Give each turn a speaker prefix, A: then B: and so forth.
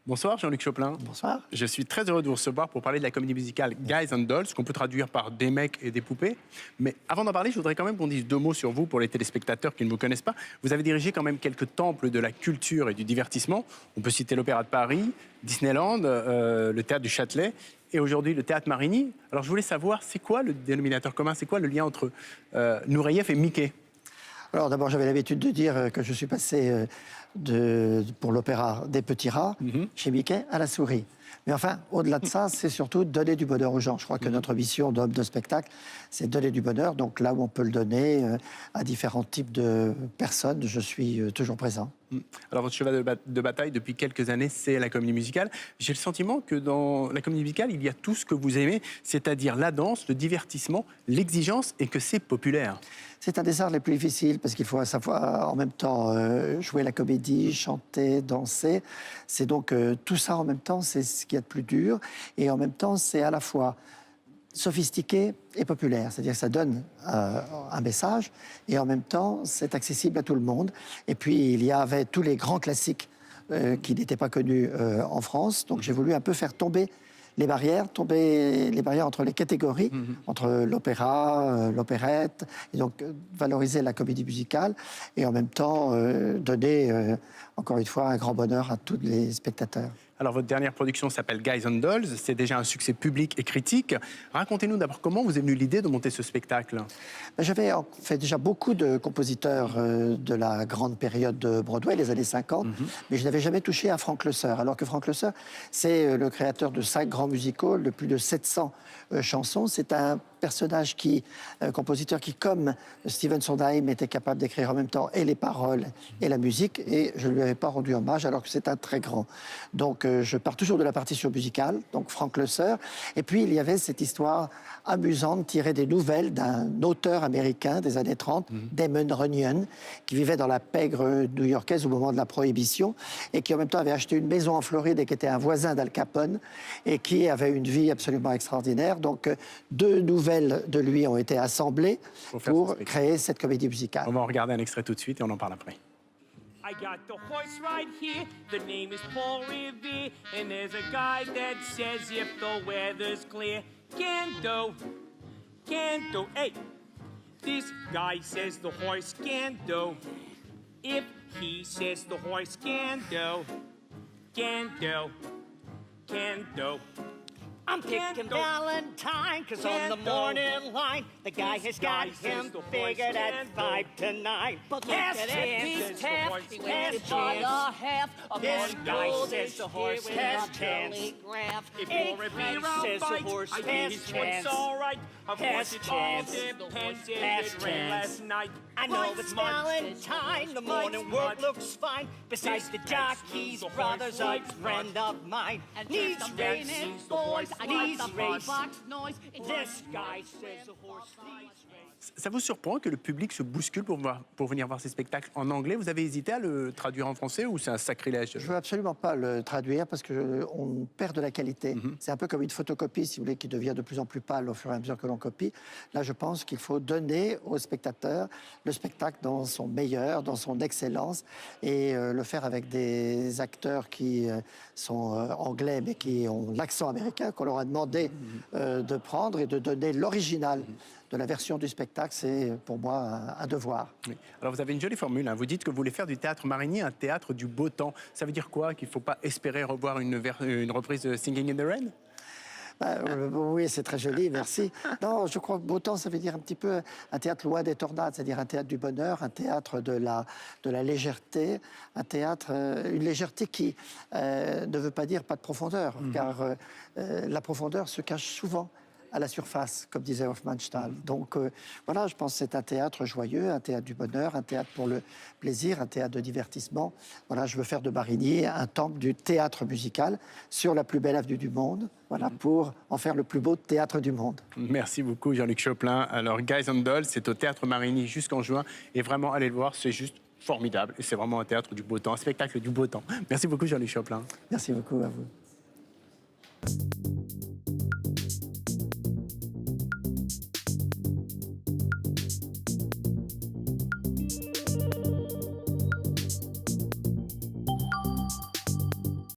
A: Bonsoir Jean-Luc Choplin.
B: Bonsoir.
A: Je suis très heureux de vous recevoir pour parler de la comédie musicale Guys and Dolls, qu'on peut traduire par des mecs et des poupées. Mais avant d'en parler, je voudrais quand même qu'on dise deux mots sur vous pour les téléspectateurs qui ne vous connaissent pas. Vous avez dirigé quand même quelques temples de la culture et du divertissement. On peut citer l'Opéra de Paris, Disneyland, le Théâtre du Châtelet et aujourd'hui le Théâtre Marigny. Alors je voulais savoir, c'est quoi le dénominateur commun? C'est quoi le lien entre Nureyev et Mickey?
B: Alors d'abord, j'avais l'habitude de dire que je suis passé pour l'opéra des petits rats, chez Mickey, à la souris. Mais enfin, au-delà de ça, c'est surtout donner du bonheur aux gens. Je crois que notre mission d'homme de spectacle, c'est donner du bonheur. Donc là où on peut le donner à différents types de personnes, je suis toujours présent.
A: Alors votre cheval de bataille depuis quelques années, c'est la comédie musicale. J'ai le sentiment que dans la comédie musicale, il y a tout ce que vous aimez, c'est-à-dire la danse, le divertissement, l'exigence et que c'est populaire.
B: C'est un des arts les plus difficiles parce qu'il faut savoir en même temps jouer la comédie, chanter, danser. C'est donc tout ça en même temps, c'est ce qu'il y a de plus dur. Et en même temps, c'est à la fois sophistiqué et populaire. C'est-à-dire que ça donne un message et en même temps, c'est accessible à tout le monde. Et puis, il y avait tous les grands classiques qui n'étaient pas connus en France. Donc, j'ai voulu un peu faire tomber les barrières entre les catégories, entre l'opéra, l'opérette, et donc valoriser la comédie musicale et en même temps donner, encore une fois, un grand bonheur à tous les spectateurs.
A: Alors, votre dernière production s'appelle Guys and Dolls. C'est déjà un succès public et critique. Racontez-nous d'abord comment vous est venue l'idée de monter ce spectacle.
B: J'avais fait déjà beaucoup de compositeurs de la grande période de Broadway, les années 50, mais je n'avais jamais touché à Frank Loesser. Alors que Frank Loesser, c'est le créateur de 5 grands musicals, de plus de 700 chansons. C'est un personnage compositeur qui, comme Stephen Sondheim, était capable d'écrire en même temps et les paroles et la musique, et je ne lui avais pas rendu hommage alors que c'est un très grand. Donc je pars toujours de la partition musicale, donc Frank Loesser, et puis il y avait cette histoire amusante tirée des nouvelles d'un auteur américain des années 30, Damon Runyon, qui vivait dans la pègre new-yorkaise au moment de la Prohibition, et qui en même temps avait acheté une maison en Floride et qui était un voisin d'Al Capone, et qui avait une vie absolument extraordinaire. Donc 2 nouvelles de lui ont été assemblées pour créer cette comédie musicale.
A: On va en regarder un extrait tout de suite et on en parle après.
C: I got the horse right here, the name is Paul Revere, and there's a guy that says if the weather's clear, can do, hey, this guy says the horse can do, if he says the horse can do, can do, can do.
D: I'm picking Valentine, cause on the morning line, the guy has got him figured at 5 to 9. But look at Pete Taft, he went for the half. This guy says the horse has chance.
C: If you're a beer says the horse has chance. Alright, of course it all depends if it rained last night.
D: I know it's Valentine, the morning work looks fine. Besides the jockey's brother's a friend of mine. Needs raining, boys, needs race. This guy says the horse needs race.
A: Ça vous surprend que le public se bouscule pour venir voir ces spectacles en anglais? Vous avez hésité à le traduire en français ou c'est un sacrilège?
B: Je ne veux absolument pas le traduire parce qu'on perd de la qualité. C'est un peu comme une photocopie, si vous voulez, qui devient de plus en plus pâle au fur et à mesure que l'on copie. Là, je pense qu'il faut donner aux spectateurs le spectacle dans son meilleur, dans son excellence, et le faire avec des acteurs qui sont anglais, mais qui ont l'accent américain qu'on leur a demandé de prendre et de donner l'original de la version du spectacle. C'est pour moi un devoir.
A: Oui. Alors vous avez une jolie formule, hein. Vous dites que vous voulez faire du théâtre Marigny un théâtre du beau temps. Ça veut dire quoi? Qu'il ne faut pas espérer revoir une reprise de Singing in the Rain?
B: Oui, c'est très joli, merci. Non, je crois que beau temps, ça veut dire un petit peu un théâtre loin des tornades, c'est-à-dire un théâtre du bonheur, un théâtre de la légèreté, un théâtre, une légèreté qui ne veut pas dire pas de profondeur, car la profondeur se cache souvent à la surface, comme disait Hofmannsthal. Donc voilà, je pense que c'est un théâtre joyeux, un théâtre du bonheur, un théâtre pour le plaisir, un théâtre de divertissement. Voilà, je veux faire de Marigny un temple du théâtre musical sur la plus belle avenue du monde, voilà, pour en faire le plus beau théâtre du monde.
A: Merci beaucoup Jean-Luc Choplin. Alors Guys and Dolls, c'est au théâtre Marigny jusqu'en juin et vraiment allez le voir, c'est juste formidable. Et c'est vraiment un théâtre du beau temps, un spectacle du beau temps. Merci beaucoup, Jean-Luc Choplin.
B: Merci beaucoup à vous.